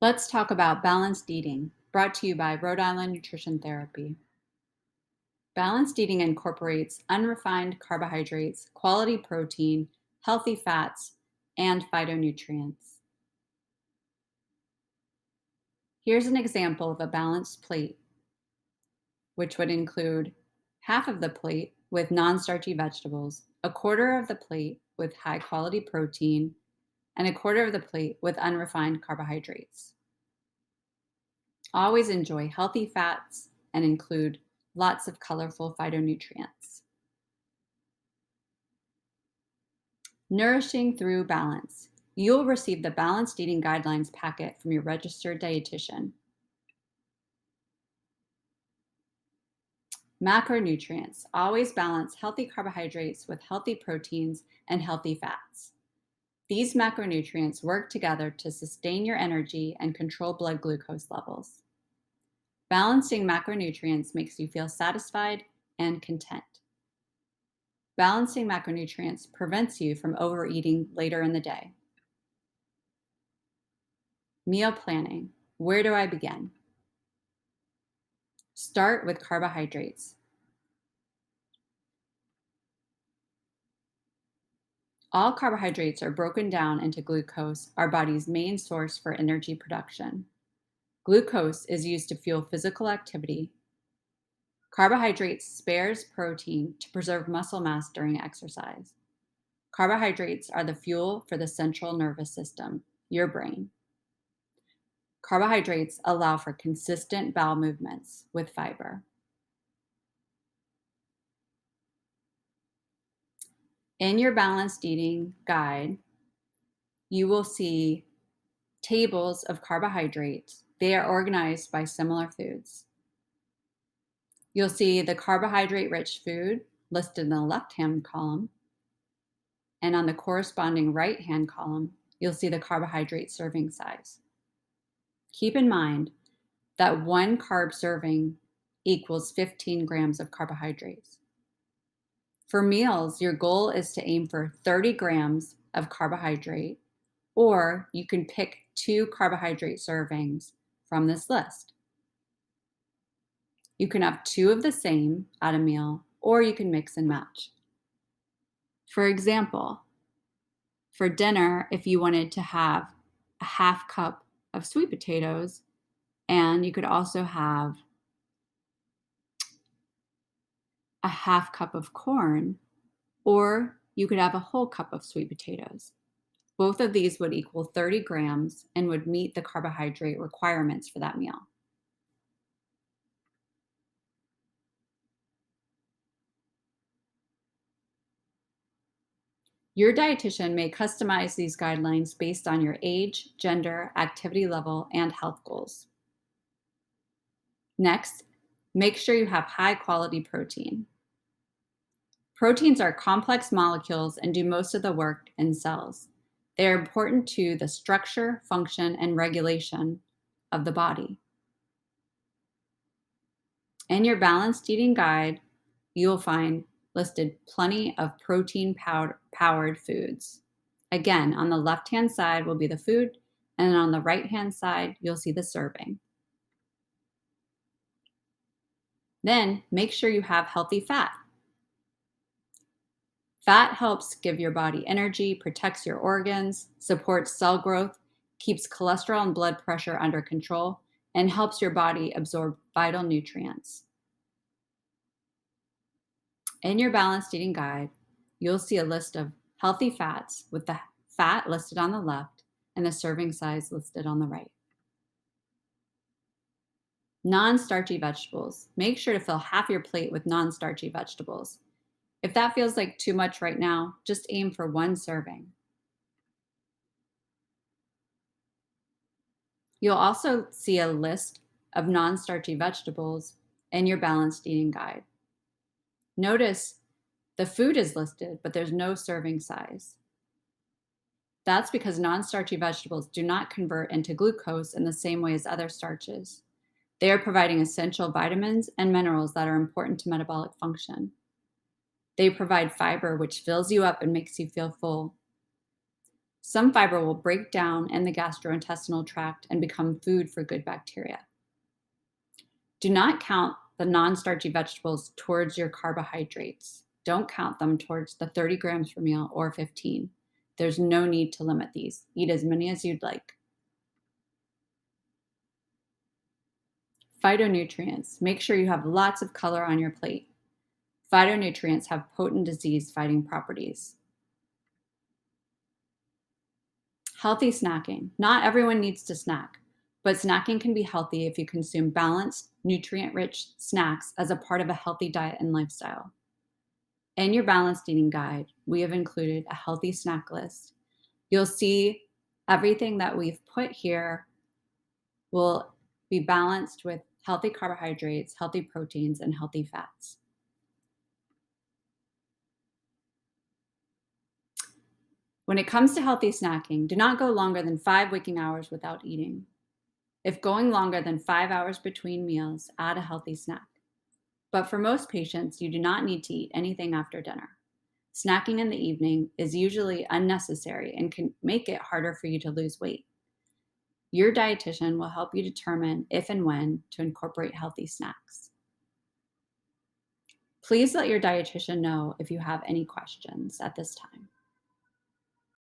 Let's talk about balanced eating, brought to you by Rhode Island Nutrition Therapy. Balanced eating incorporates unrefined carbohydrates, quality protein, healthy fats, and phytonutrients. Here's an example of a balanced plate, which would include half of the plate with non-starchy vegetables, a quarter of the plate with high-quality protein, and a quarter of the plate with unrefined carbohydrates. Always enjoy healthy fats and include lots of colorful phytonutrients. Nourishing through balance. You'll receive the Balanced Eating Guidelines packet from your registered dietitian. Macronutrients. Always balance healthy carbohydrates with healthy proteins and healthy fats. These macronutrients work together to sustain your energy and control blood glucose levels. Balancing macronutrients makes you feel satisfied and content. Balancing macronutrients prevents you from overeating later in the day. Meal planning. Where do I begin? Start with carbohydrates. All carbohydrates are broken down into glucose, our body's main source for energy production. Glucose is used to fuel physical activity. Carbohydrates spares protein to preserve muscle mass during exercise. Carbohydrates are the fuel for the central nervous system, your brain. Carbohydrates allow for consistent bowel movements with fiber. In your balanced eating guide, you will see tables of carbohydrates. They are organized by similar foods. You'll see the carbohydrate-rich food listed in the left-hand column, and on the corresponding right-hand column, you'll see the carbohydrate serving size. Keep in mind that 1 carb serving equals 15 grams of carbohydrates. For meals, your goal is to aim for 30 grams of carbohydrate, or you can pick 2 carbohydrate servings from this list. You can have 2 of the same at a meal, or you can mix and match. For example, for dinner, if you wanted to have a half cup of sweet potatoes, and you could also have a half cup of corn, or you could have a whole cup of sweet potatoes. Both of these would equal 30 grams and would meet the carbohydrate requirements for that meal. Your dietitian may customize these guidelines based on your age, gender, activity level, and health goals. Next, make sure you have high-quality protein. Proteins are complex molecules and do most of the work in cells. They are important to the structure, function, and regulation of the body. In your balanced eating guide, you will find listed plenty of protein-powered foods. Again, on the left-hand side will be the food, and on the right-hand side, you'll see the serving. Then make sure you have healthy fat. Fat helps give your body energy, protects your organs, supports cell growth, keeps cholesterol and blood pressure under control, and helps your body absorb vital nutrients. In your balanced eating guide, you'll see a list of healthy fats with the fat listed on the left and the serving size listed on the right. Non-starchy vegetables. Make sure to fill half your plate with non-starchy vegetables. If that feels like too much right now, just aim for 1 serving. You'll also see a list of non-starchy vegetables in your balanced eating guide. Notice the food is listed, but there's no serving size. That's because non-starchy vegetables do not convert into glucose in the same way as other starches. They are providing essential vitamins and minerals that are important to metabolic function. They provide fiber, which fills you up and makes you feel full. Some fiber will break down in the gastrointestinal tract and become food for good bacteria. Do not count the non-starchy vegetables towards your carbohydrates. Don't count them towards the 30 grams per meal or 15. There's no need to limit these. Eat as many as you'd like. Phytonutrients. Make sure you have lots of color on your plate. Phytonutrients have potent disease-fighting properties. Healthy snacking. Not everyone needs to snack, but snacking can be healthy if you consume balanced, nutrient-rich snacks as a part of a healthy diet and lifestyle. In your balanced eating guide, we have included a healthy snack list. You'll see everything that we've put here will be balanced with healthy carbohydrates, healthy proteins, and healthy fats. When it comes to healthy snacking, do not go longer than 5 waking hours without eating. If going longer than 5 hours between meals, add a healthy snack. But for most patients, you do not need to eat anything after dinner. Snacking in the evening is usually unnecessary and can make it harder for you to lose weight. Your dietitian will help you determine if and when to incorporate healthy snacks. Please let your dietitian know if you have any questions at this time.